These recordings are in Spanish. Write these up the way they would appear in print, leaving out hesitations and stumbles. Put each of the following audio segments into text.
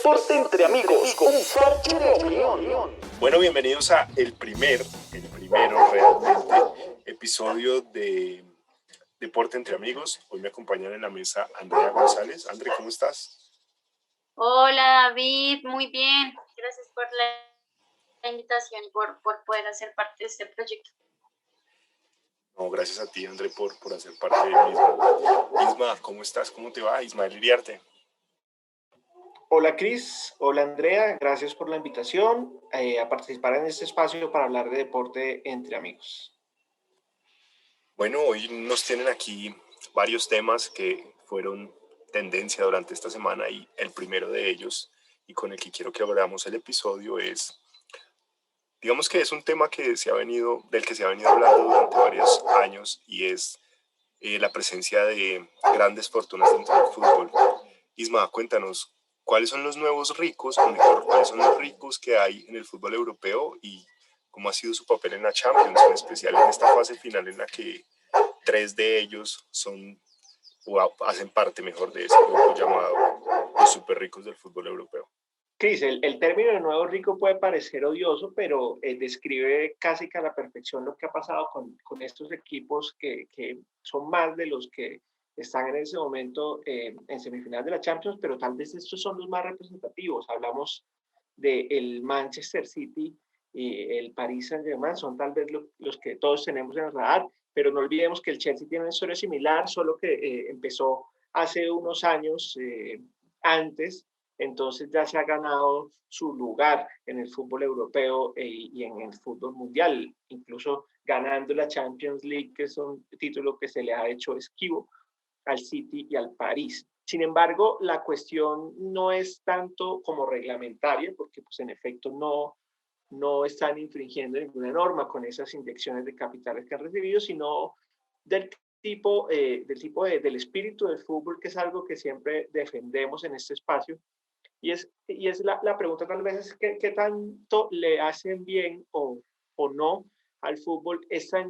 Deporte entre amigos, un parche de opinión. Bueno, bienvenidos a el primero realmente episodio de Deporte entre amigos. Hoy me acompañan en la mesa Andrea González. Andrea, ¿cómo estás? Hola David, muy bien. Gracias por la invitación y por poder hacer parte de este proyecto. No, gracias a ti, André, por hacer parte del mismo. Isma, ¿cómo estás? ¿Cómo te va? Ismael Iriarte. Hola Cris, hola Andrea, gracias por la invitación a participar en este espacio para hablar de deporte entre amigos. Bueno, hoy nos tienen aquí varios temas que fueron tendencia durante esta semana y el primero de ellos, y con el que quiero que abramos el episodio, es, digamos que es un tema del que se ha venido hablando durante varios años, y es la presencia de grandes fortunas dentro del fútbol. Isma, cuéntanos, ¿cuáles son los nuevos ricos, o mejor, cuáles son los ricos que hay en el fútbol europeo y cómo ha sido su papel en la Champions, en especial en esta fase final en la que 3 de ellos son o hacen parte, mejor, de ese grupo llamado los super ricos del fútbol europeo? Cris, el término de nuevo rico puede parecer odioso, pero describe casi que a la perfección lo que ha pasado con estos equipos que son más de los que están en ese momento en semifinales de la Champions, pero tal vez estos son los más representativos. Hablamos del Manchester City y el Paris Saint-Germain, son tal vez los que todos tenemos en el radar, pero no olvidemos que el Chelsea tiene una historia similar, solo que empezó hace unos años antes. Entonces ya se ha ganado su lugar en el fútbol europeo y en el fútbol mundial, incluso ganando la Champions League, que es un título que se le ha hecho esquivo al City y al París. Sin embargo, la cuestión no es tanto como reglamentaria, porque pues en efecto no están infringiendo ninguna norma con esas inyecciones de capitales que han recibido, sino del del espíritu del fútbol, que es algo que siempre defendemos en este espacio. Y es la pregunta tal vez es qué tanto le hacen bien o no al fútbol estas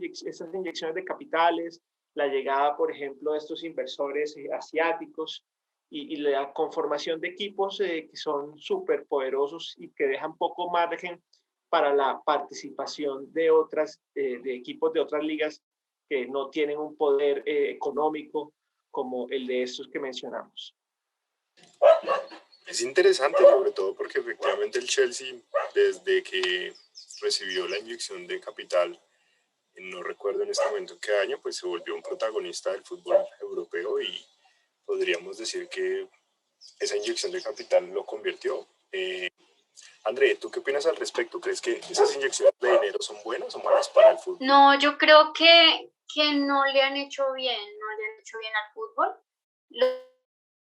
inyecciones de capitales, la llegada, por ejemplo, de estos inversores asiáticos y la conformación de equipos que son súper poderosos y que dejan poco margen para la participación de de equipos de otras ligas que no tienen un poder económico como el de estos que mencionamos. Es interesante, sobre todo porque efectivamente el Chelsea, desde que recibió la inyección de capital, no recuerdo en este momento qué año, pues se volvió un protagonista del fútbol europeo, y podríamos decir que esa inyección de capital lo convirtió. André, ¿tú qué opinas al respecto? ¿Crees que esas inyecciones de dinero son buenas o malas para el fútbol? No, yo creo que no le han hecho bien, al fútbol.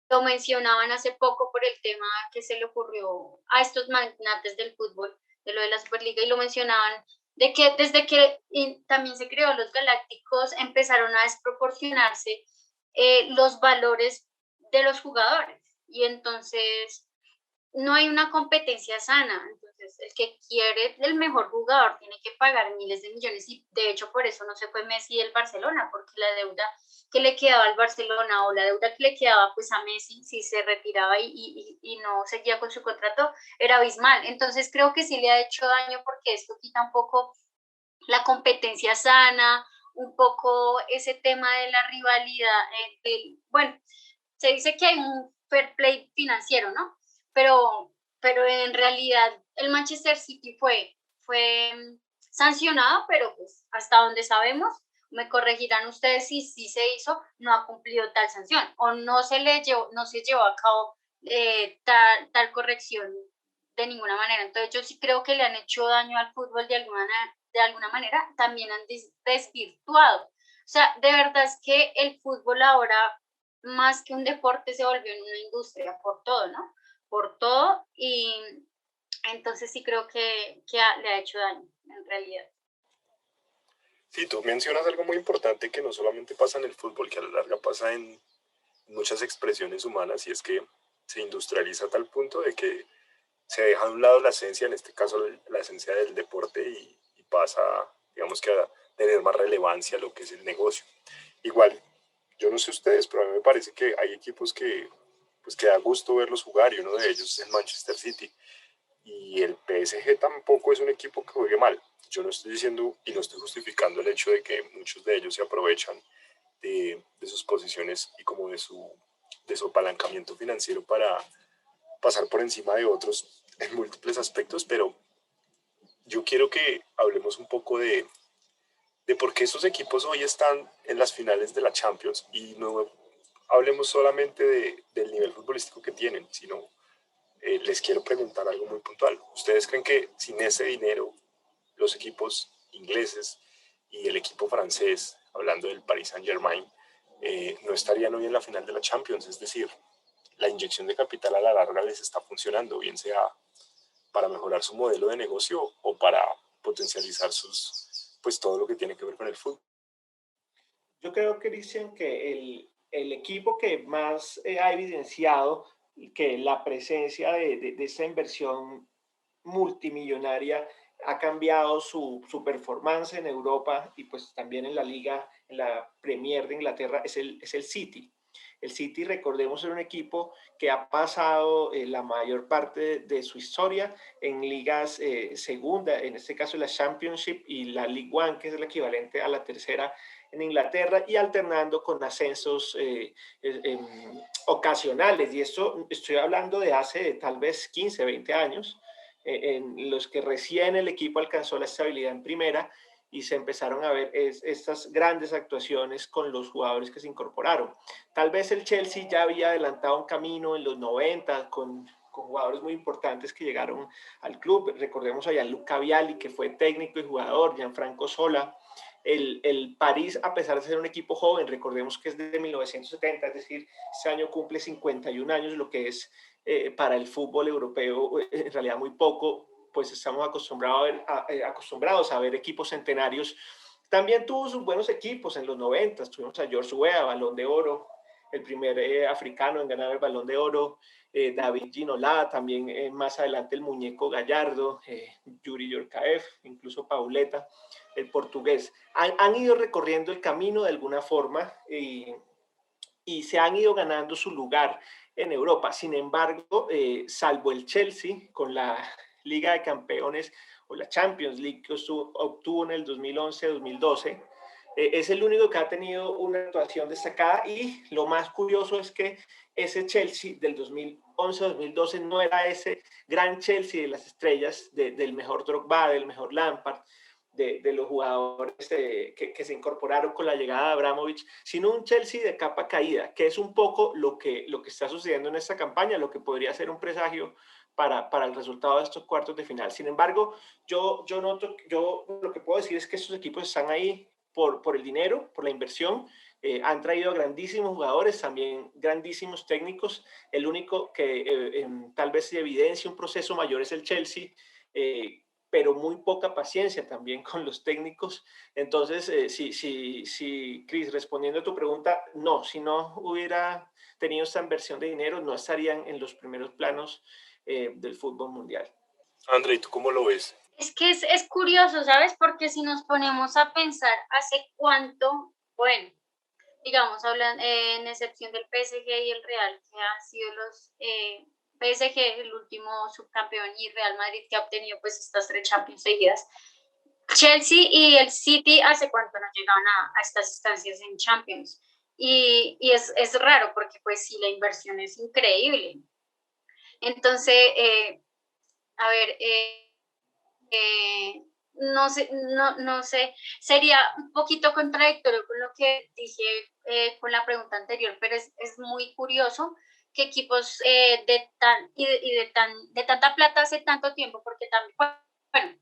Lo mencionaban hace poco por el tema que se le ocurrió a estos magnates del fútbol, de lo de la Superliga, y lo mencionaban de que desde que también se creó los Galácticos empezaron a desproporcionarse los valores de los jugadores, y entonces no hay una competencia sana. Entonces, el que quiere el mejor jugador tiene que pagar miles de millones, y de hecho por eso no se fue Messi del Barcelona, porque la deuda que le quedaba al Barcelona, o la deuda que le quedaba pues a Messi si se retiraba y no seguía con su contrato, era abismal. Entonces creo que sí le ha hecho daño, porque esto quita un poco la competencia sana, un poco ese tema de la rivalidad, bueno, se dice que hay un fair play financiero, ¿no? Pero en realidad el Manchester City fue sancionado, pero pues hasta donde sabemos, me corregirán ustedes si se hizo, no ha cumplido tal sanción, o no se llevó a cabo tal corrección de ninguna manera. Entonces yo sí creo que le han hecho daño al fútbol de alguna manera, también han desvirtuado. O sea, de verdad es que el fútbol ahora, más que un deporte, se volvió en una industria por todo, ¿no? Por todo, y entonces sí creo que le ha hecho daño, en realidad. Sí, tú mencionas algo muy importante que no solamente pasa en el fútbol, que a la larga pasa en muchas expresiones humanas, y es que se industrializa a tal punto de que se deja de un lado la esencia, en este caso la esencia del deporte, y pasa, digamos que a tener más relevancia lo que es el negocio. Igual, yo no sé ustedes, pero a mí me parece que hay equipos que pues que da gusto verlos jugar, y uno de ellos es el Manchester City. Y el PSG tampoco es un equipo que juegue mal. Yo no estoy diciendo y no estoy justificando el hecho de que muchos de ellos se aprovechan de sus posiciones y como de su apalancamiento financiero para pasar por encima de otros en múltiples aspectos, pero yo quiero que hablemos un poco de por qué esos equipos hoy están en las finales de la Champions, y no hablemos solamente del nivel futbolístico que tienen, sino les quiero preguntar algo muy puntual. ¿Ustedes creen que sin ese dinero los equipos ingleses y el equipo francés, hablando del Paris Saint-Germain, no estarían hoy en la final de la Champions? Es decir, la inyección de capital a la larga les está funcionando, bien sea para mejorar su modelo de negocio o para potencializar pues todo lo que tiene que ver con el fútbol. Yo creo, Cristian, que el equipo que más ha evidenciado que la presencia de esta inversión multimillonaria ha cambiado su performance en Europa y pues también en la liga, en la Premier de Inglaterra, es el City. El City, recordemos, es un equipo que ha pasado la mayor parte de su historia en ligas segunda, en este caso la Championship y la League One, que es el equivalente a la tercera en Inglaterra, y alternando con ascensos ocasionales. Y esto estoy hablando de hace tal vez 15, 20 años, en los que recién el equipo alcanzó la estabilidad en primera y se empezaron a ver estas grandes actuaciones con los jugadores que se incorporaron. Tal vez el Chelsea ya había adelantado un camino en los 90 con jugadores muy importantes que llegaron al club. Recordemos a Gianluca Vialli, que fue técnico y jugador, Gianfranco Sola. El París, a pesar de ser un equipo joven, recordemos que es de 1970, es decir, este año cumple 51 años, lo que es para el fútbol europeo en realidad muy poco, pues estamos acostumbrados a ver equipos centenarios. También tuvo sus buenos equipos en los 90, tuvimos a George Weah, Balón de Oro, el primer africano en ganar el Balón de Oro, David Ginola, también más adelante el Muñeco Gallardo, Yuri Yorkaev, incluso Pauleta, el portugués. Han ido recorriendo el camino de alguna forma y se han ido ganando su lugar en Europa. Sin embargo, salvo el Chelsea con la Liga de Campeones o la Champions League que obtuvo en el 2011-2012, es el único que ha tenido una actuación destacada, y lo más curioso es que ese Chelsea del 2011-2012 no era ese gran Chelsea de las estrellas, del mejor Drogba, del mejor Lampard, de los jugadores que se incorporaron con la llegada de Abramovich, sino un Chelsea de capa caída, que es un poco lo que está sucediendo en esta campaña, lo que podría ser un presagio para el resultado de estos cuartos de final. Sin embargo, yo lo que puedo decir es que estos equipos están ahí por el dinero, por la inversión. Han traído grandísimos jugadores, también grandísimos técnicos. El único que tal vez se evidencia un proceso mayor es el Chelsea, pero muy poca paciencia también con los técnicos. Entonces, sí, Cris, respondiendo a tu pregunta, no, si no hubiera tenido esta inversión de dinero, no estarían en los primeros planos del fútbol mundial. André, ¿y tú cómo lo ves? Es que es curioso, ¿sabes? Porque si nos ponemos a pensar hace cuánto, bueno, digamos, hablan en excepción del PSG y el Real, que han sido los PSG, el último subcampeón, y Real Madrid, que ha obtenido pues estas 3 Champions seguidas. Chelsea y el City, ¿hace cuánto no llegaban a estas instancias en Champions? Y es raro porque pues sí, la inversión es increíble. Entonces, a ver, no sé, sería un poquito contradictorio con lo que dije con la pregunta anterior, pero es muy curioso que equipos de tanta plata hace tanto tiempo, porque también, bueno,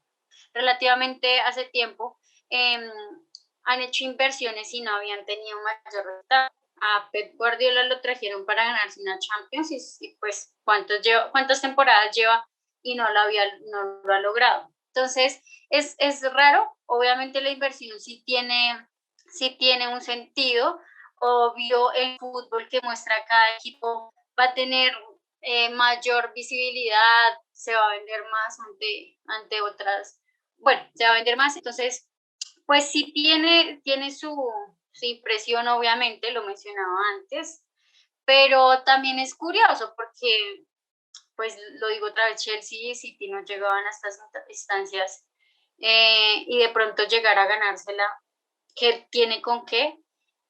relativamente hace tiempo, han hecho inversiones y no habían tenido mayor resultado. A Pep Guardiola lo trajeron para ganarse una Champions y pues cuántas temporadas lleva y no lo ha logrado. Entonces, es raro. Obviamente la inversión sí tiene un sentido. Obvio, el fútbol que muestra cada equipo va a tener mayor visibilidad, se va a vender más ante otras. Bueno, se va a vender más. Entonces, pues sí tiene su impresión, obviamente, lo mencionaba antes, pero también es curioso porque, pues lo digo otra vez, Chelsea y City no llegaban a estas instancias y de pronto llegar a ganársela, que tiene con qué.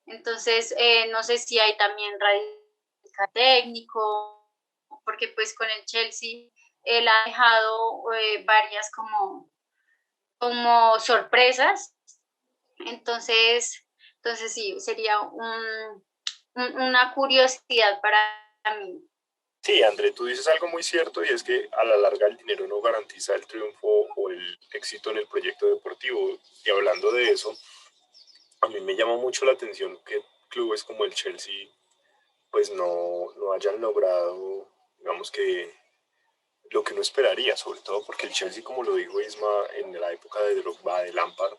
Entonces, no sé si hay también radical técnico, porque pues con el Chelsea él ha dejado varias como sorpresas. Entonces sí, sería una curiosidad para mí. Sí, André, tú dices algo muy cierto y es que a la larga el dinero no garantiza el triunfo o el éxito en el proyecto deportivo. Y hablando de eso, a mí me llama mucho la atención que clubes como el Chelsea pues no hayan logrado, digamos que lo que uno esperaría, sobre todo porque el Chelsea, como lo dijo Isma, en la época de Drogba, de Lampard,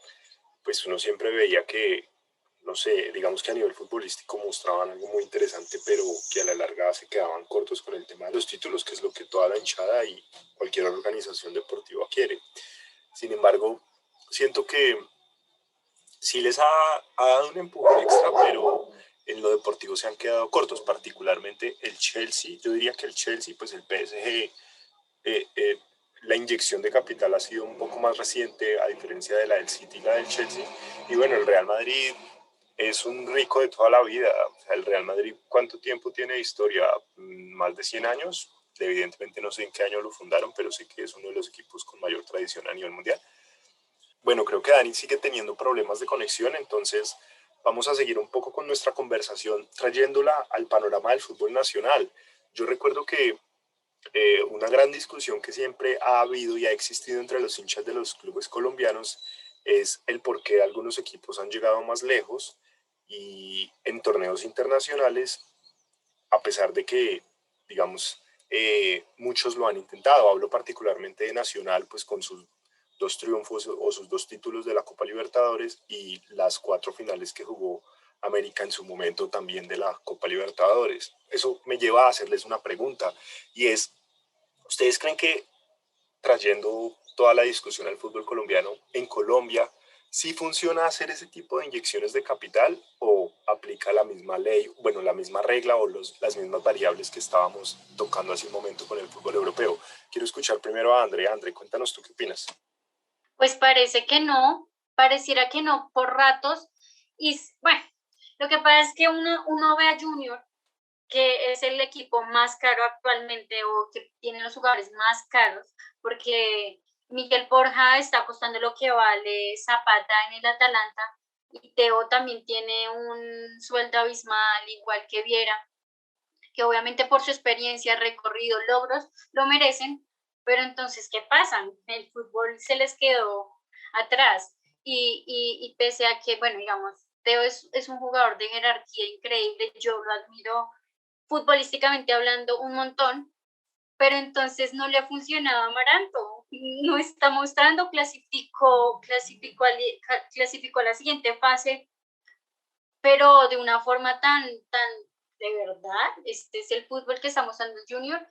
pues uno siempre veía que, no sé, digamos que a nivel futbolístico mostraban algo muy interesante, pero que a la larga se quedaban cortos con el tema de los títulos, que es lo que toda la hinchada y cualquier organización deportiva quiere. Sin embargo, siento que sí les ha dado un empujón extra, pero en lo deportivo se han quedado cortos, particularmente el Chelsea. Yo diría que el Chelsea, pues el PSG, eh, eh, la inyección de capital ha sido un poco más reciente, a diferencia de la del City y la del Chelsea. Y bueno, el Real Madrid es un rico de toda la vida. O sea, el Real Madrid, ¿cuánto tiempo tiene de historia? Más de 100 años. Evidentemente no sé en qué año lo fundaron, pero sé que es uno de los equipos con mayor tradición a nivel mundial. Bueno, creo que Dani sigue teniendo problemas de conexión, entonces vamos a seguir un poco con nuestra conversación trayéndola al panorama del fútbol nacional. Yo recuerdo que una gran discusión que siempre ha habido y ha existido entre los hinchas de los clubes colombianos es el por qué algunos equipos han llegado más lejos y en torneos internacionales, a pesar de que, digamos, muchos lo han intentado. Hablo particularmente de Nacional, pues con sus dos triunfos o sus dos títulos de la Copa Libertadores y las 4 finales que jugó América en su momento también de la Copa Libertadores. Eso me lleva a hacerles una pregunta y es, ¿ustedes creen que trayendo toda la discusión al fútbol colombiano, en Colombia, sí funciona hacer ese tipo de inyecciones de capital o aplica la misma ley, bueno, la misma regla o las mismas variables que estábamos tocando hace un momento con el fútbol europeo? Quiero escuchar primero a André. André, cuéntanos tú qué opinas. Pues parece que no, pareciera que no por ratos. Y bueno, lo que pasa es que uno ve a Junior, que es el equipo más caro actualmente o que tiene los jugadores más caros, porque Miguel Borja está costando lo que vale Zapata en el Atalanta y Teo también tiene un sueldo abismal igual que Viera, que obviamente por su experiencia, recorrido, logros, lo merecen, pero entonces, ¿qué pasa? El fútbol se les quedó atrás y pese a que, bueno, digamos, Teo es un jugador de jerarquía increíble, yo lo admiro futbolísticamente hablando un montón, pero entonces no le ha funcionado a Amaranto, no está mostrando, clasificó a la siguiente fase, pero de una forma tan, de verdad, este es el fútbol que está mostrando el Junior,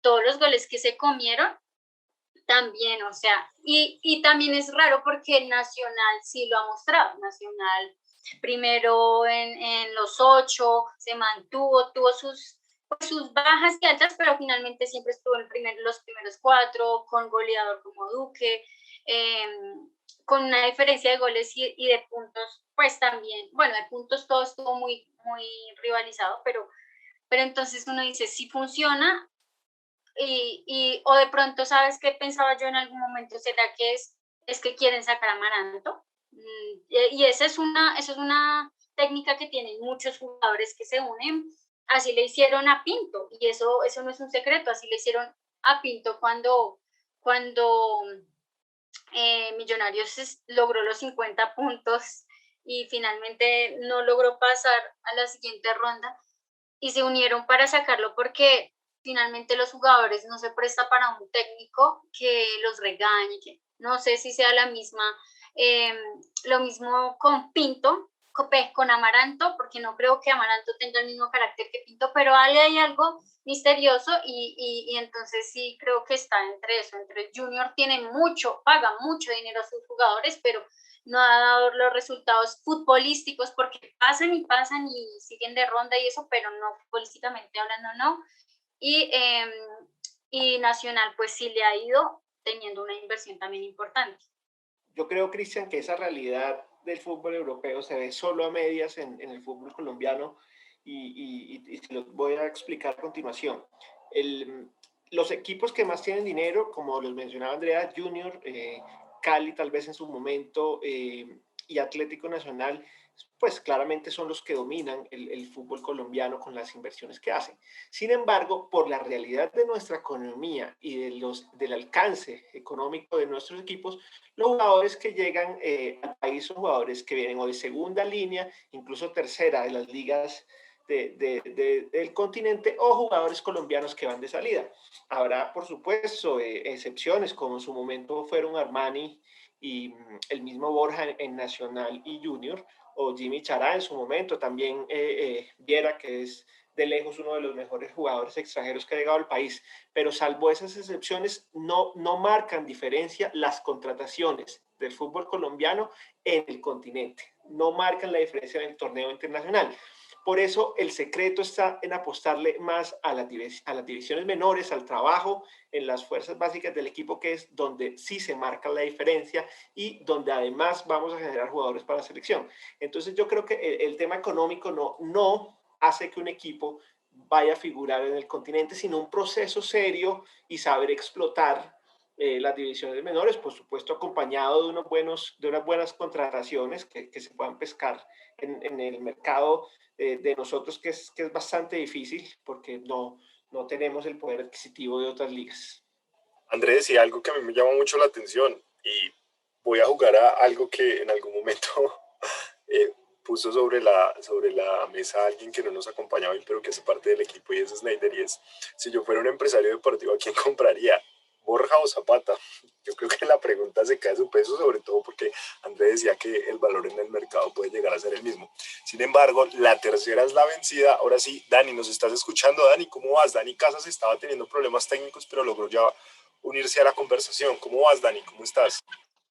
todos los goles que se comieron, también, o sea, y también es raro porque el Nacional sí lo ha mostrado, Nacional primero en los 8, se mantuvo, tuvo sus bajas y altas, pero finalmente siempre estuvo en los primeros 4, con goleador como Duque, eh, con una diferencia de goles y de puntos, pues también, bueno, de puntos todo estuvo muy rivalizado, pero entonces uno dice, si funciona, o de pronto, ¿sabes qué pensaba yo en algún momento? ¿Será que es que quieren sacar a Amaranto? Y esa es una técnica que tienen muchos jugadores que se unen. Así le hicieron a Pinto, y eso no es un secreto, así le hicieron a Pinto cuando Millonarios logró los 50 puntos y finalmente no logró pasar a la siguiente ronda y se unieron para sacarlo porque finalmente los jugadores no se presta para un técnico que los regañe, que no sé si sea lo mismo con Pinto, con Amaranto, porque no creo que Amaranto tenga el mismo carácter que Pinto, pero hay algo misterioso y entonces sí creo que está entre eso, entre el Junior tiene paga mucho dinero a sus jugadores, pero no ha dado los resultados futbolísticos porque pasan y siguen de ronda y eso, pero no futbolísticamente hablando, no. Y Nacional pues sí le ha ido teniendo una inversión también importante. Yo creo, Cristian, que esa realidad del fútbol europeo se ve solo a medias en el fútbol colombiano y te lo voy a explicar a continuación. El, los equipos que más tienen dinero, como los mencionaba Andrea, Junior, Cali tal vez en su momento y Atlético Nacional, pues claramente son los que dominan el fútbol colombiano con las inversiones que hacen. Sin embargo, por la realidad de nuestra economía y del alcance económico de nuestros equipos, los jugadores que llegan al país son jugadores que vienen o de segunda línea, incluso tercera de las ligas del continente, o jugadores colombianos que van de salida. Habrá, por supuesto, excepciones, como en su momento fueron Armani y el mismo Borja en Nacional y Junior, o Jimmy Chará en su momento, también Viera, que es de lejos uno de los mejores jugadores extranjeros que ha llegado al país. Pero salvo esas excepciones, no marcan diferencia las contrataciones del fútbol colombiano en el continente. No marcan la diferencia en el torneo internacional. Por eso el secreto está en apostarle más a las divisiones menores, al trabajo en las fuerzas básicas del equipo, que es donde sí se marca la diferencia y donde además vamos a generar jugadores para la selección. Entonces yo creo que el tema económico no hace que un equipo vaya a figurar en el continente, sino un proceso serio y saber explotar las divisiones menores, por supuesto acompañado de unas buenas contrataciones que se puedan pescar en el mercado de nosotros, que es bastante difícil porque no tenemos el poder adquisitivo de otras ligas. Andrés decía algo que a mí me llama mucho la atención y voy a jugar a algo que en algún momento puso sobre la mesa a alguien que no nos acompañaba hoy, pero que hace parte del equipo, y es Snyder, y es: si yo fuera un empresario deportivo, ¿a quién compraría? ¿Borja o Zapata? Yo creo que la pregunta se cae de su peso, sobre todo porque Andrés decía que el valor en el mercado puede llegar a ser el mismo. Sin embargo, la tercera es la vencida. Ahora sí, Dani, ¿nos estás escuchando? Dani, ¿cómo vas? Dani Casas estaba teniendo problemas técnicos, pero logró ya unirse a la conversación. ¿Cómo vas, Dani? ¿Cómo estás?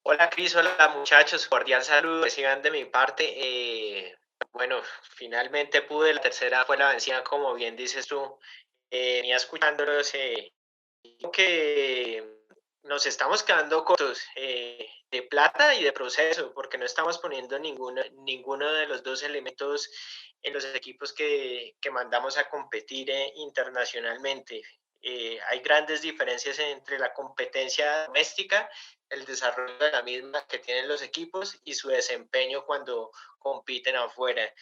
Hola Cris, hola muchachos, cordial saludo, reciban de mi parte. Bueno, finalmente pude, la tercera fue la vencida, como bien dices tú. Venía escuchándolos, que nos estamos quedando cortos de plata y de proceso, porque no estamos poniendo ninguno de los dos elementos en los equipos que mandamos a competir internacionalmente. Hay grandes diferencias entre la competencia doméstica, el desarrollo de la misma que tienen los equipos y su desempeño cuando compiten afuera.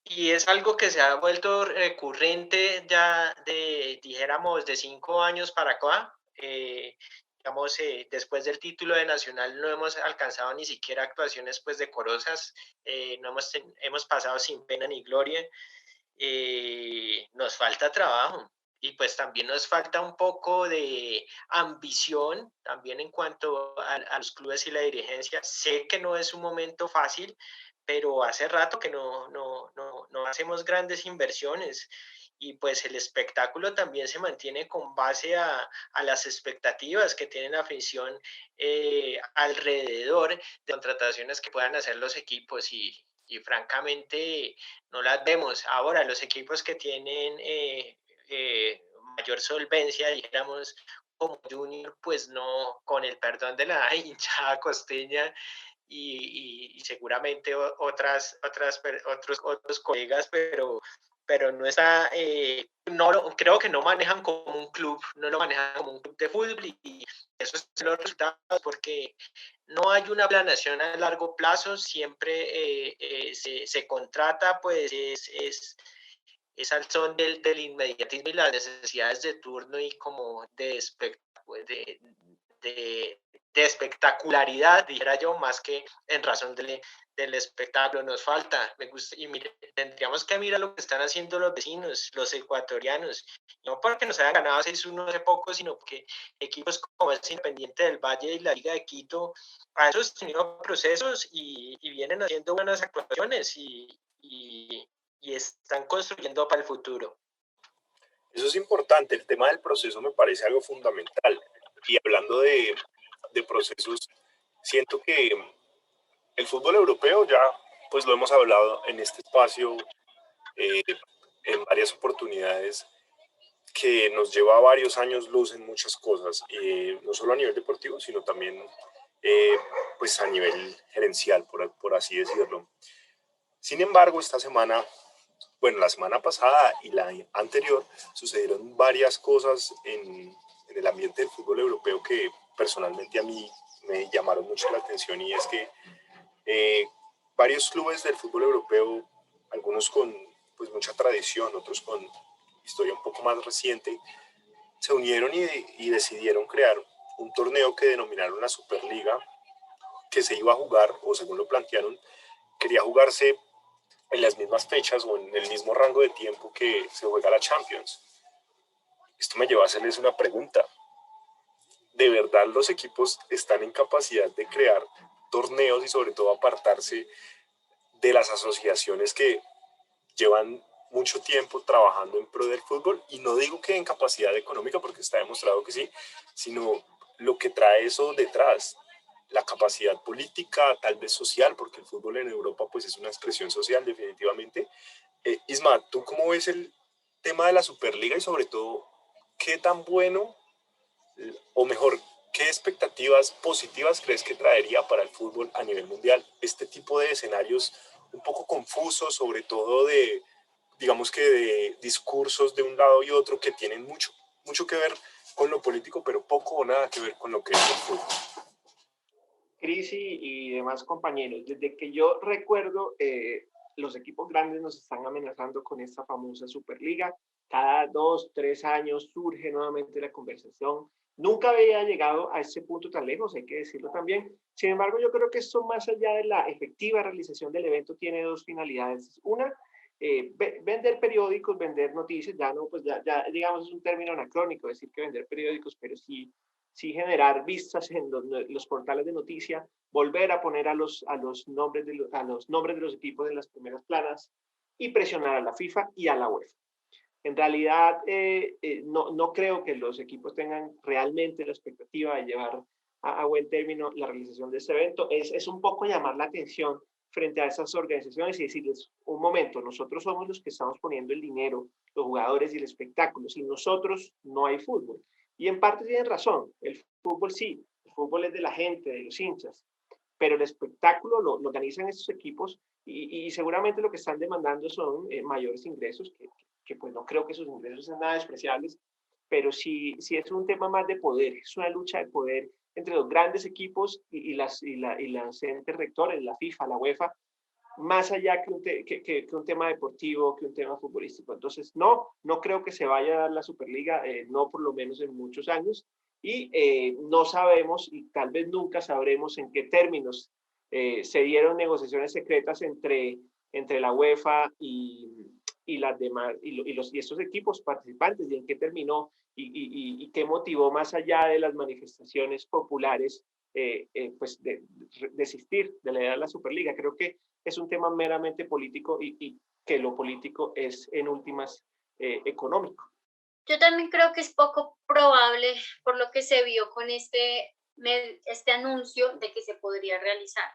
Y es algo que se ha vuelto recurrente ya dijéramos, de 5 años para acá. Digamos, después del título de Nacional no hemos alcanzado ni siquiera actuaciones pues decorosas, no hemos pasado sin pena ni gloria. Nos falta trabajo y pues también nos falta un poco de ambición también en cuanto a los clubes y la dirigencia. Sé que no es un momento fácil, pero hace rato que no hacemos grandes inversiones y pues el espectáculo también se mantiene con base a las expectativas que tiene la afición alrededor de contrataciones que puedan hacer los equipos y francamente no las vemos. Ahora, los equipos que tienen mayor solvencia, dijéramos, como Junior, pues no, con el perdón de la hinchada costeña y seguramente otros colegas, pero no está, creo que no manejan como un club, no lo manejan como un club de fútbol y eso es los resultados porque no hay una planeación a largo plazo, siempre se contrata, pues es al son del inmediatismo y las necesidades de turno y como de espectáculo, de espectacularidad, dijera yo, más que en razón del espectáculo. Nos falta, me gusta, y mire, tendríamos que mirar lo que están haciendo los vecinos, los ecuatorianos, no porque nos hayan ganado 6-1 hace poco, sino porque equipos como el Independiente del Valle y la Liga de Quito han sostenido procesos y vienen haciendo buenas actuaciones y están construyendo para el futuro. Eso es importante, el tema del proceso me parece algo fundamental. Y hablando de procesos, siento que el fútbol europeo ya, pues lo hemos hablado en este espacio en varias oportunidades, que nos lleva varios años luz en muchas cosas, no solo a nivel deportivo, sino también pues a nivel gerencial, por así decirlo. Sin embargo, esta semana, bueno, la semana pasada y la anterior, sucedieron varias cosas en el ambiente del fútbol europeo que personalmente a mí me llamaron mucho la atención, y es que varios clubes del fútbol europeo, algunos con pues mucha tradición, otros con historia un poco más reciente, se unieron y decidieron crear un torneo que denominaron la Superliga, que se iba a jugar, o según lo plantearon, quería jugarse en las mismas fechas o en el mismo rango de tiempo que se juega la Champions. Esto me lleva a hacerles una pregunta. ¿De verdad los equipos están en capacidad de crear torneos y sobre todo apartarse de las asociaciones que llevan mucho tiempo trabajando en pro del fútbol? Y no digo que en capacidad económica, porque está demostrado que sí, sino lo que trae eso detrás, la capacidad política, tal vez social, porque el fútbol en Europa pues es una expresión social definitivamente. Isma, ¿tú cómo ves el tema de la Superliga y sobre todo qué tan bueno, o mejor, qué expectativas positivas crees que traería para el fútbol a nivel mundial este tipo de escenarios un poco confusos, sobre todo de, digamos que de discursos de un lado y otro que tienen mucho que ver con lo político, pero poco o nada que ver con lo que es el fútbol? Cris y demás compañeros, desde que yo recuerdo, los equipos grandes nos están amenazando con esta famosa Superliga. Cada 2, 3 años surge nuevamente la conversación. Nunca había llegado a ese punto tan lejos, hay que decirlo también. Sin embargo, yo creo que esto, más allá de la efectiva realización del evento, tiene dos finalidades. Una, vender periódicos, vender noticias. Ya no, pues ya digamos, es un término anacrónico decir que vender periódicos, pero sí generar vistas en los portales de noticia, volver a poner a los nombres de los equipos en las primeras planas y presionar a la FIFA y a la UEFA. En realidad, no creo que los equipos tengan realmente la expectativa de llevar a buen término la realización de este evento. Es un poco llamar la atención frente a esas organizaciones y decirles, un momento, nosotros somos los que estamos poniendo el dinero, los jugadores y el espectáculo. Sin nosotros no hay fútbol. Y en parte tienen razón, el fútbol sí, el fútbol es de la gente, de los hinchas, pero el espectáculo lo organizan estos equipos y seguramente lo que están demandando son mayores ingresos, que pues no creo que esos ingresos sean nada despreciables, pero sí es un tema más de poder, es una lucha de poder entre los grandes equipos y las entes rectores, la FIFA, la UEFA, más allá que un tema deportivo, que un tema futbolístico. Entonces, no creo que se vaya a dar la Superliga, no por lo menos en muchos años, y no sabemos, y tal vez nunca sabremos en qué términos se dieron negociaciones secretas entre la UEFA y las demás, y estos equipos participantes, y en qué terminó, y qué motivó, más allá de las manifestaciones populares, pues desistir de la idea de la Superliga. Creo que es un tema meramente político y que lo político es en últimas económico. Yo también creo que es poco probable por lo que se vio con este anuncio de que se podría realizar.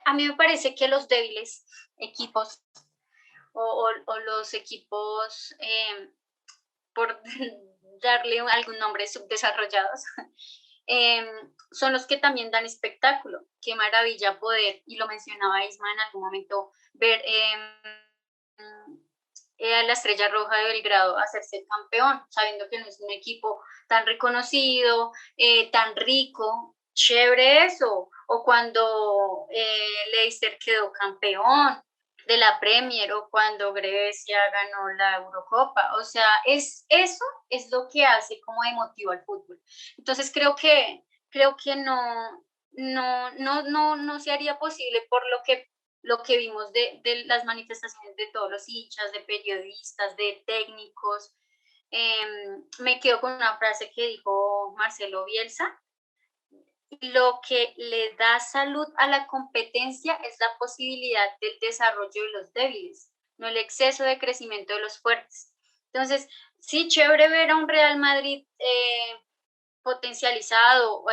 A mí me parece que los débiles equipos o los equipos, por darle algún nombre, subdesarrollados, son los que también dan espectáculo. Qué maravilla poder, y lo mencionaba Isma en algún momento, ver a la Estrella Roja de Belgrado hacerse campeón, sabiendo que no es un equipo tan reconocido, tan rico, chévere eso, o cuando Leicester quedó campeón de la Premier, o cuando Grecia ganó la Eurocopa. O sea, eso es lo que hace como emotivo al fútbol. Entonces creo que creo que no se haría posible por lo que vimos de las manifestaciones de todos los hinchas, de periodistas, de técnicos. Me quedo con una frase que dijo Marcelo Bielsa: lo que le da salud a la competencia es la posibilidad del desarrollo de los débiles, no el exceso de crecimiento de los fuertes. Entonces, sí, chévere ver a un Real Madrid potencializado,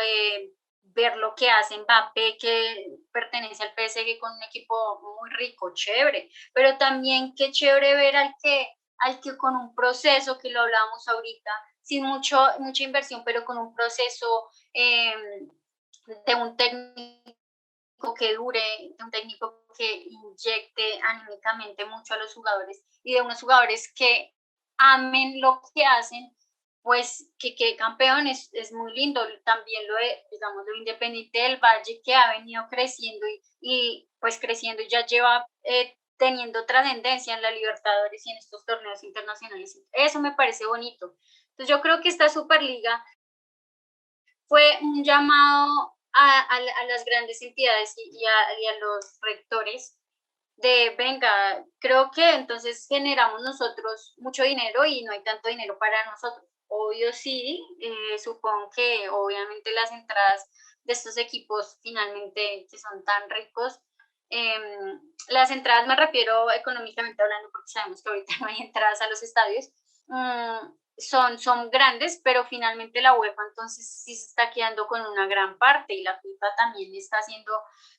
ver lo que hace Mbappé, que pertenece al PSG con un equipo muy rico, chévere, pero también qué chévere ver al que con un proceso, que lo hablábamos ahorita, sin mucha inversión, pero con un proceso de un técnico que dure, de un técnico que inyecte anímicamente mucho a los jugadores y de unos jugadores que amen lo que hacen, pues que campeón es muy lindo. También digamos, lo Independiente del Valle, que ha venido creciendo y pues creciendo, ya lleva teniendo trascendencia en la Libertadores y en estos torneos internacionales. Eso me parece bonito. Entonces yo creo que esta Superliga fue un llamado a las grandes entidades y a los rectores de, venga, creo que entonces generamos nosotros mucho dinero y no hay tanto dinero para nosotros. Obvio sí, supongo que obviamente las entradas de estos equipos finalmente que son tan ricos, las entradas me refiero económicamente hablando, porque sabemos que ahorita no hay entradas a los estadios, son grandes, pero finalmente la UEFA entonces sí se está quedando con una gran parte y la FIFA también está haciendo,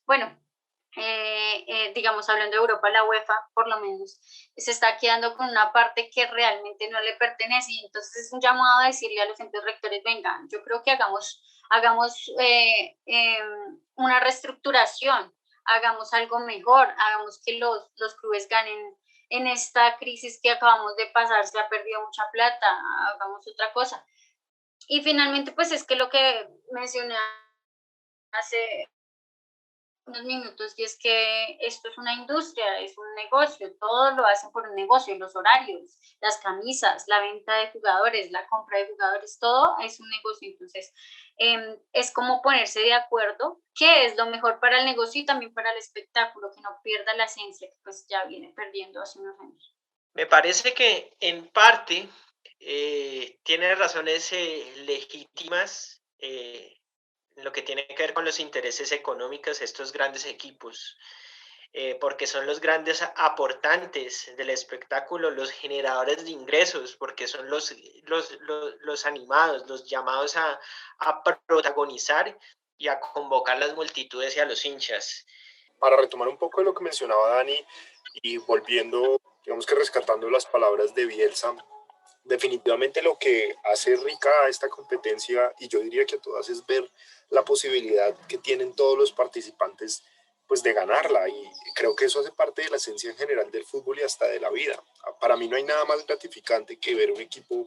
bueno, digamos, hablando de Europa, la UEFA por lo menos se está quedando con una parte que realmente no le pertenece, y entonces es un llamado a decirle a los entes rectores, venga, yo creo que hagamos una reestructuración, hagamos algo mejor, hagamos que los clubes ganen. En esta crisis que acabamos de pasar se ha perdido mucha plata, hagamos otra cosa. Y finalmente, pues es que lo que mencioné hace unos minutos, y es que esto es una industria, es un negocio, todo lo hacen por un negocio, los horarios, las camisas, la venta de jugadores, la compra de jugadores, todo es un negocio. Entonces, es como ponerse de acuerdo qué es lo mejor para el negocio y también para el espectáculo, que no pierda la esencia que pues ya viene perdiendo hace unos años. Me parece que en parte tiene razones legítimas en lo que tiene que ver con los intereses económicos de estos grandes equipos, porque son los grandes aportantes del espectáculo, los generadores de ingresos, porque son los animados, los llamados a protagonizar y a convocar las multitudes y a los hinchas. Para retomar un poco de lo que mencionaba Dani y volviendo, digamos que rescatando las palabras de Bielsa, definitivamente lo que hace rica a esta competencia, y yo diría que a todas, es ver la posibilidad que tienen todos los participantes pues de ganarla, y creo que eso hace parte de la esencia en general del fútbol y hasta de la vida. Para mí no hay nada más gratificante que ver un equipo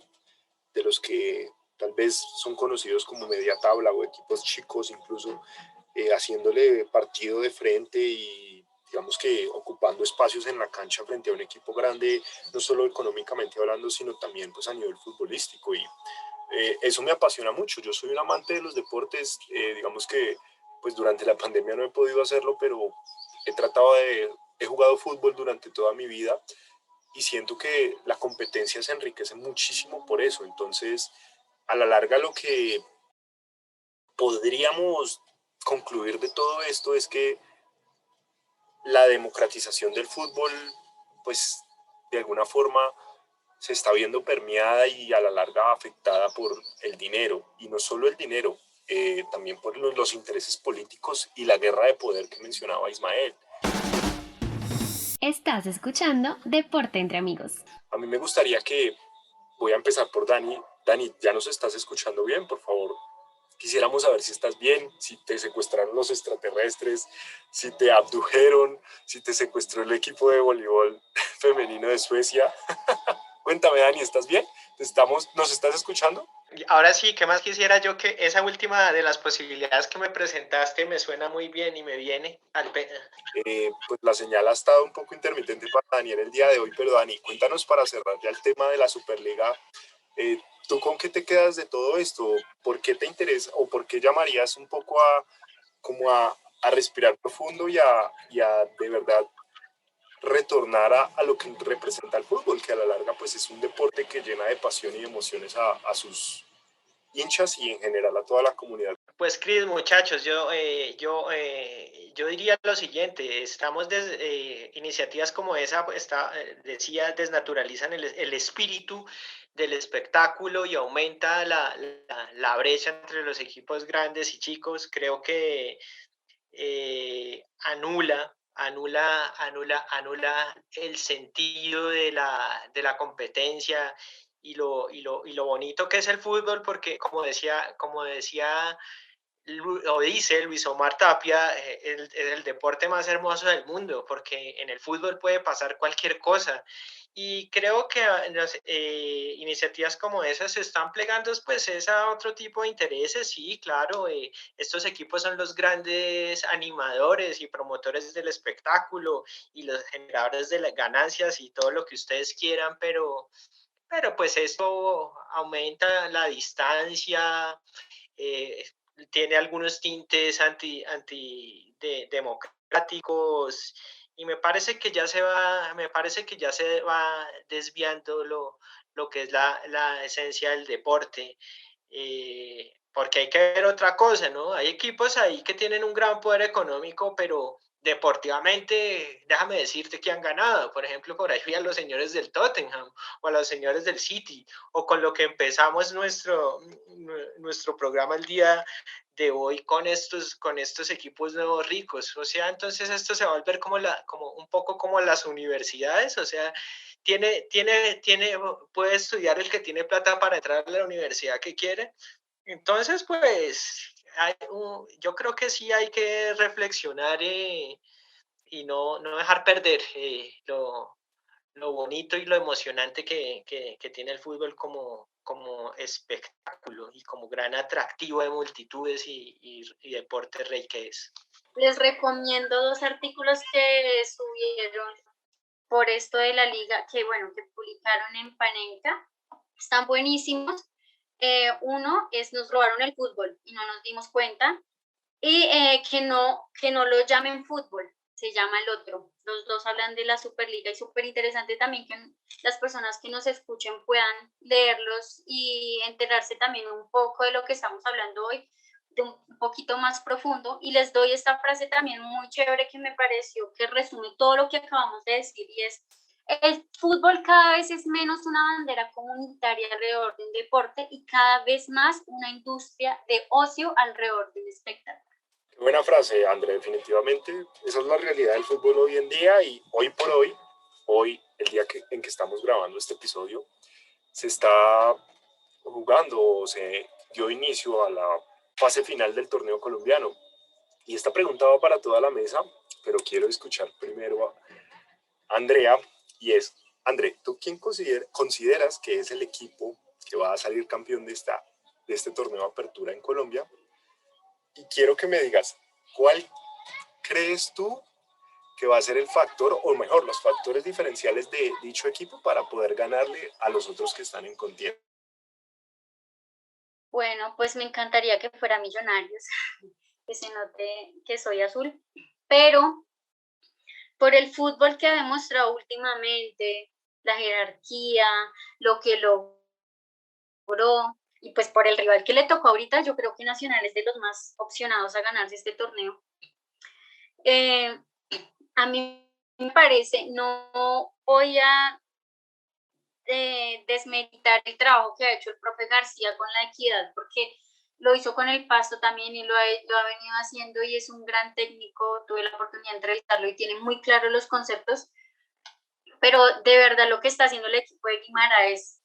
de los que tal vez son conocidos como media tabla o equipos chicos incluso, haciéndole partido de frente y digamos que ocupando espacios en la cancha frente a un equipo grande, no solo económicamente hablando, sino también pues a nivel futbolístico. Y eso me apasiona mucho. Yo soy un amante de los deportes, digamos que pues durante la pandemia no he podido hacerlo, pero he jugado fútbol durante toda mi vida y siento que la competencia se enriquece muchísimo por eso. Entonces, a la larga lo que podríamos concluir de todo esto es que la democratización del fútbol, pues de alguna forma se está viendo permeada y a la larga afectada por el dinero, y no solo el dinero, también por los intereses políticos y la guerra de poder que mencionaba Ismael. Estás escuchando Deporte entre Amigos. A mí me gustaría voy a empezar por Dani. Dani, ¿ya nos estás escuchando bien? Por favor, quisiéramos saber si estás bien, si te secuestraron los extraterrestres, si te abdujeron, si te secuestró el equipo de voleibol femenino de Suecia. Cuéntame, Dani, ¿estás bien? ¿Nos estás escuchando? Ahora sí, ¿qué más quisiera yo? Que esa última de las posibilidades que me presentaste me suena muy bien y me viene Pues la señal ha estado un poco intermitente para Daniel el día de hoy, pero Dani, cuéntanos para cerrar ya el tema de la Superliga. ¿Tú con qué te quedas de todo esto? ¿Por qué te interesa o por qué llamarías un poco a, como a respirar profundo y a de verdad retornar a lo que representa el fútbol, que a la larga pues es un deporte que llena de pasión y de emociones a sus hinchas y en general a toda la comunidad? Pues Cris, muchachos, yo diría lo siguiente, iniciativas como esa, decía, desnaturalizan el espíritu del espectáculo y aumenta la brecha entre los equipos grandes y chicos. Creo que anula el sentido de la competencia y lo bonito que es el fútbol, porque como decía o dice Luis Omar Tapia, el deporte más hermoso del mundo, porque en el fútbol puede pasar cualquier cosa. Y creo que las iniciativas como esas se están plegando pues es a otro tipo de intereses. Sí, claro, estos equipos son los grandes animadores y promotores del espectáculo y los generadores de las ganancias y todo lo que ustedes quieran, pero pues esto aumenta la distancia, eh, tiene algunos tintes democráticos, y me parece que ya se va desviando lo que es la esencia del deporte. Porque hay que ver otra cosa, ¿no? Hay equipos ahí que tienen un gran poder económico, pero deportivamente, déjame decirte que han ganado. Por ejemplo, por ahí vi a los señores del Tottenham o a los señores del City, o con lo que empezamos nuestro programa el día de hoy con estos equipos nuevos ricos. O sea, entonces esto se va a volver como un poco como las universidades. O sea, puede estudiar el que tiene plata para entrar a la universidad que quiere. Entonces, pues, yo creo que sí hay que reflexionar, y no dejar perder lo bonito y lo emocionante que tiene el fútbol como espectáculo y como gran atractivo de multitudes y deporte rey que es. Les recomiendo 2 artículos que subieron por esto de la liga, que publicaron en Panenka. Están buenísimos. Uno es Nos robaron el fútbol y no nos dimos cuenta. Y que no lo llamen fútbol, se llama el otro. Los dos hablan de la Superliga y súper interesante también que las personas que nos escuchen puedan leerlos y enterarse también un poco de lo que estamos hablando hoy, de un poquito más profundo. Y les doy esta frase también muy chévere que me pareció que resume todo lo que acabamos de decir, y es: el fútbol cada vez es menos una bandera comunitaria alrededor de un deporte y cada vez más una industria de ocio alrededor de un espectáculo. Qué buena frase, André, definitivamente. Esa es la realidad del fútbol hoy en día y hoy por hoy, el día en que estamos grabando este episodio, se está jugando o se dio inicio a la fase final del torneo colombiano. Y esta pregunta va para toda la mesa, pero quiero escuchar primero a Andrea, y es: André, ¿tú quién consideras que es el equipo que va a salir campeón de este torneo de apertura en Colombia? Y quiero que me digas, ¿cuál crees tú que va a ser el factor, o mejor, los factores diferenciales de dicho equipo para poder ganarle a los otros que están en contienda? Bueno, pues me encantaría que fuera Millonarios, que se note que soy azul, pero por el fútbol que ha demostrado últimamente, la jerarquía, lo que logró, y pues por el rival que le tocó ahorita, yo creo que Nacional es de los más opcionados a ganarse este torneo. A mí me parece, no voy a desmeritar el trabajo que ha hecho el profe García con la Equidad, porque lo hizo con el Pasto también y lo ha venido haciendo, y es un gran técnico. Tuve la oportunidad de entrevistarlo y tiene muy claros los conceptos, pero de verdad lo que está haciendo el equipo de Guimaraes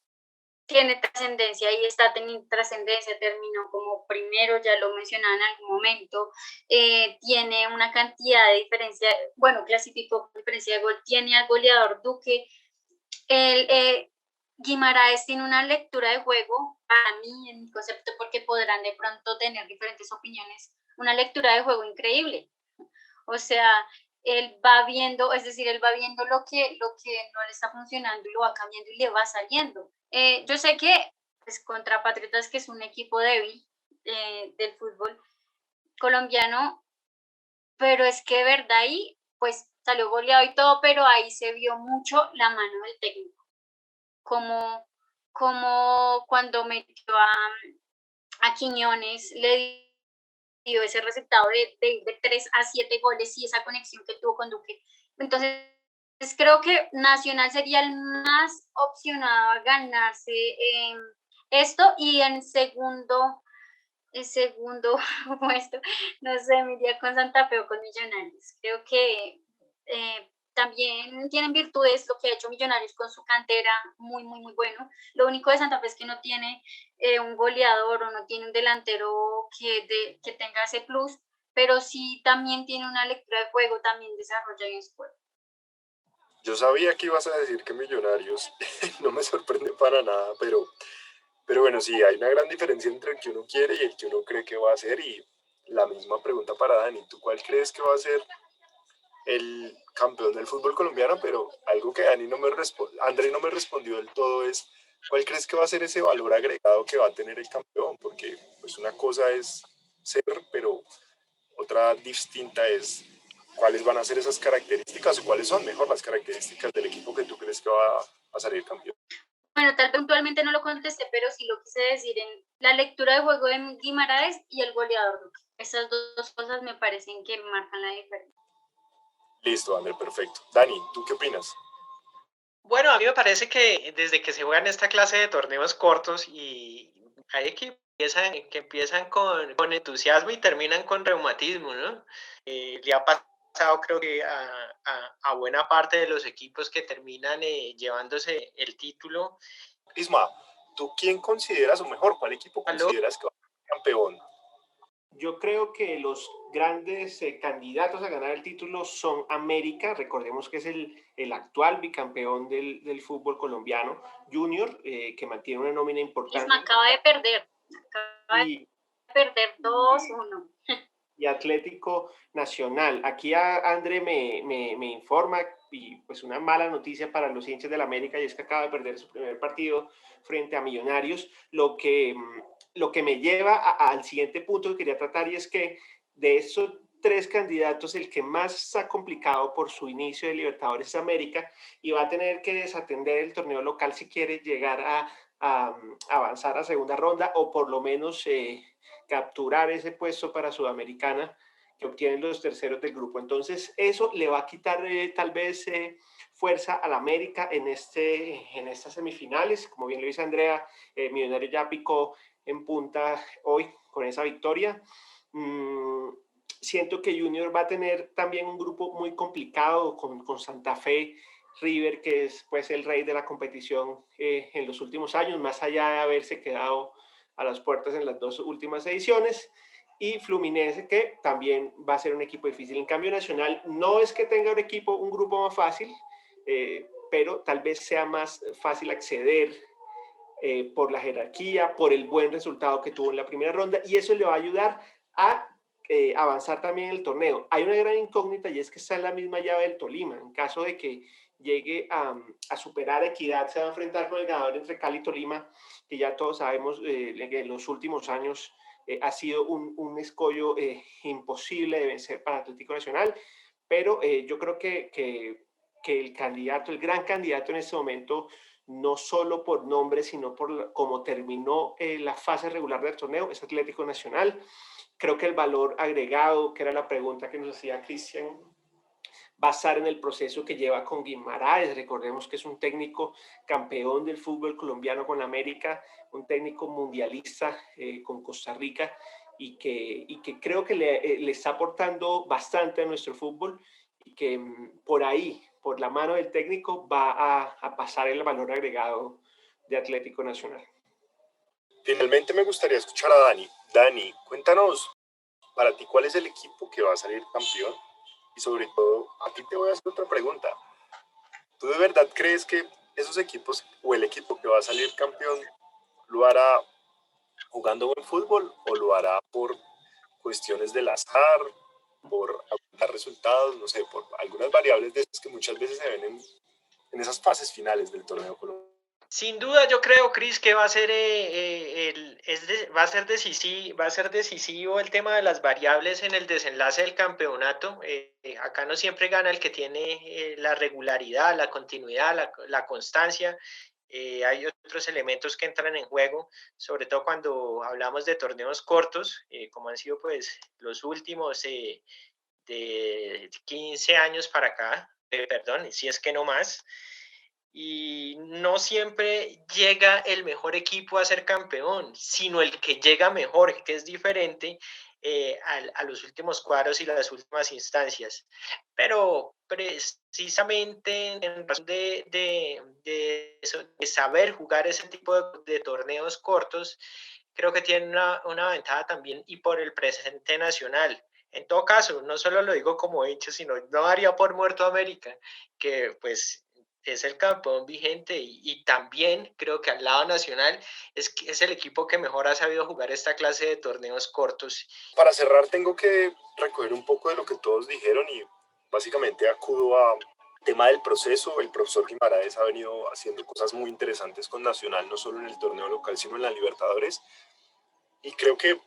tiene trascendencia y está teniendo trascendencia. Terminó como primero, ya lo mencionaba en algún momento. Tiene una cantidad de diferencia, clasificó con diferencia de gol, tiene al goleador Duque. Guimaraes tiene una lectura de juego, para mí, en mi concepto, porque podrán de pronto tener diferentes opiniones, una lectura de juego increíble. O sea, él va viendo lo que no le está funcionando y lo va cambiando y le va saliendo. Yo sé que pues, contra Patriotas, que es un equipo débil del fútbol colombiano, pero es que de verdad ahí, pues salió goleado y todo, pero ahí se vio mucho la mano del técnico, como, como cuando metió a Quiñones, le dio ese resultado de 3 a 7 goles y esa conexión que tuvo con Duque. Entonces, creo que Nacional sería el más opcionado a ganarse esto, y en segundo puesto, no sé, me iría con Santa Fe o con Millonarios. Creo que también tienen virtudes lo que ha hecho Millonarios con su cantera, muy, muy, muy bueno. Lo único de Santa Fe es que no tiene un goleador o no tiene un delantero que tenga ese plus, pero sí también tiene una lectura de juego, también desarrolla bien su juego. Yo sabía que ibas a decir que Millonarios, no me sorprende para nada, pero bueno, sí, hay una gran diferencia entre el que uno quiere y el que uno cree que va a hacer. Y la misma pregunta para Dani, ¿tú cuál crees que va a ser el campeón del fútbol colombiano? Pero algo que André no me respondió del todo es, ¿cuál crees que va a ser ese valor agregado que va a tener el campeón? Porque pues una cosa es ser, pero otra distinta es cuáles van a ser esas características o cuáles son mejor las características del equipo que tú crees que va a salir campeón. Bueno, tal vez puntualmente no lo contesté, pero sí lo quise decir en la lectura de juego de Guimaraes y el goleador Duque. Esas dos cosas me parecen que marcan la diferencia. Listo, André, perfecto. Dani, ¿tú qué opinas? Bueno, a mí me parece que desde que se juegan esta clase de torneos cortos y hay equipos que empiezan con entusiasmo y terminan con reumatismo, ¿no? Le ha pasado creo que a buena parte de los equipos que terminan llevándose el título. Isma, ¿tú quién consideras o mejor, cuál equipo consideras que va a ser campeón? Yo creo que los grandes candidatos a ganar el título son América, recordemos que es el actual bicampeón del fútbol colombiano, Junior, que mantiene una nómina importante. Isma acaba de perder 2-1. Y Atlético Nacional. Aquí André me informa, y pues una mala noticia para los hinchas del América, y es que acaba de perder su primer partido frente a Millonarios, lo que me lleva al siguiente punto que quería tratar, y es que de esos tres candidatos, el que más está complicado por su inicio de Libertadores es América, y va a tener que desatender el torneo local si quiere llegar a avanzar a segunda ronda, o por lo menos capturar ese puesto para Sudamericana que obtienen los terceros del grupo. Entonces eso le va a quitar tal vez fuerza al América en estas semifinales. Como bien lo dice Andrea, Millonario ya picó en punta hoy con esa victoria. Siento que Junior va a tener también un grupo muy complicado con Santa Fe, River, que es pues el rey de la competición en los últimos años, más allá de haberse quedado a las puertas en las dos últimas ediciones, y Fluminense, que también va a ser un equipo difícil. En cambio, Nacional no es que tenga un grupo más fácil, pero tal vez sea más fácil acceder por la jerarquía, por el buen resultado que tuvo en la primera ronda, y eso le va a ayudar a avanzar también en el torneo. Hay una gran incógnita, y es que está en la misma llave del Tolima. En caso de que llegue a superar a Equidad, se va a enfrentar con el ganador entre Cali y Tolima, que ya todos sabemos que en los últimos años ha sido un escollo imposible de vencer para Atlético Nacional, pero yo creo que el candidato, el gran candidato en este momento, no solo por nombre, sino por cómo terminó la fase regular del torneo, es Atlético Nacional. Creo que el valor agregado, que era la pregunta que nos hacía Cristian, va a estar en el proceso que lleva con Guimaraes. Recordemos que es un técnico campeón del fútbol colombiano con América, un técnico mundialista con Costa Rica, y que creo que le está aportando bastante a nuestro fútbol, y que por ahí, por la mano del técnico, va a pasar el valor agregado de Atlético Nacional. Finalmente me gustaría escuchar a Dani. Dani, cuéntanos, para ti, ¿cuál es el equipo que va a salir campeón? Y sobre todo, aquí te voy a hacer otra pregunta. ¿Tú de verdad crees que esos equipos o el equipo que va a salir campeón lo hará jugando buen fútbol o lo hará por cuestiones del azar, por aumentar resultados, no sé, por algunas variables de esas que muchas veces se ven en esas fases finales del torneo colombiano? Sin duda, yo creo, Cris, que va a ser, va a ser decisivo el tema de las variables en el desenlace del campeonato. Acá no siempre gana el que tiene la regularidad, la continuidad, la constancia. Hay otros elementos que entran en juego, sobre todo cuando hablamos de torneos cortos, como han sido pues los últimos de 15 años para acá, perdón, si es que no más, y no siempre llega el mejor equipo a ser campeón, sino el que llega mejor, que es diferente a los últimos cuadros y las últimas instancias. Pero precisamente en razón de saber jugar ese tipo de torneos cortos, creo que tiene una ventaja también y por el presente nacional. En todo caso, no solo lo digo como hecho, sino no daría por muerto a América, que pues es el campeón vigente y también creo que al lado nacional es el equipo que mejor ha sabido jugar esta clase de torneos cortos. Para cerrar, tengo que recoger un poco de lo que todos dijeron y básicamente acudo a tema del proceso. El profesor Guimaraes ha venido haciendo cosas muy interesantes con Nacional, no solo en el torneo local, sino en la Libertadores. Y creo que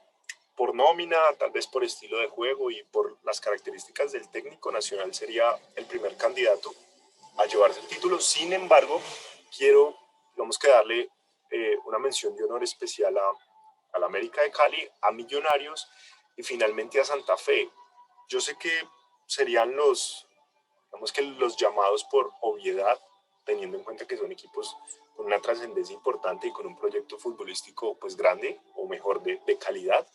por nómina, tal vez por estilo de juego y por las características del técnico, Nacional sería el primer candidato a llevarse el título. Sin embargo, quiero, digamos que darle una mención de honor especial a la América de Cali, a Millonarios y finalmente a Santa Fe. Yo sé que serían digamos que los llamados por obviedad, teniendo en cuenta que son equipos con una trascendencia importante y con un proyecto futbolístico pues grande, o mejor, de calidad,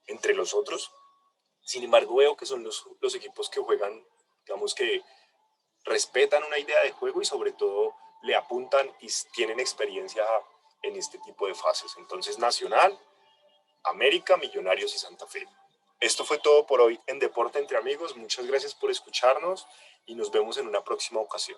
entre los otros. Sin embargo, veo que son los equipos que juegan, digamos que respetan una idea de juego y sobre todo le apuntan y tienen experiencia en este tipo de fases. Entonces, Nacional, América, Millonarios y Santa Fe. Esto fue todo por hoy en Deporte entre Amigos. Muchas gracias por escucharnos y nos vemos en una próxima ocasión.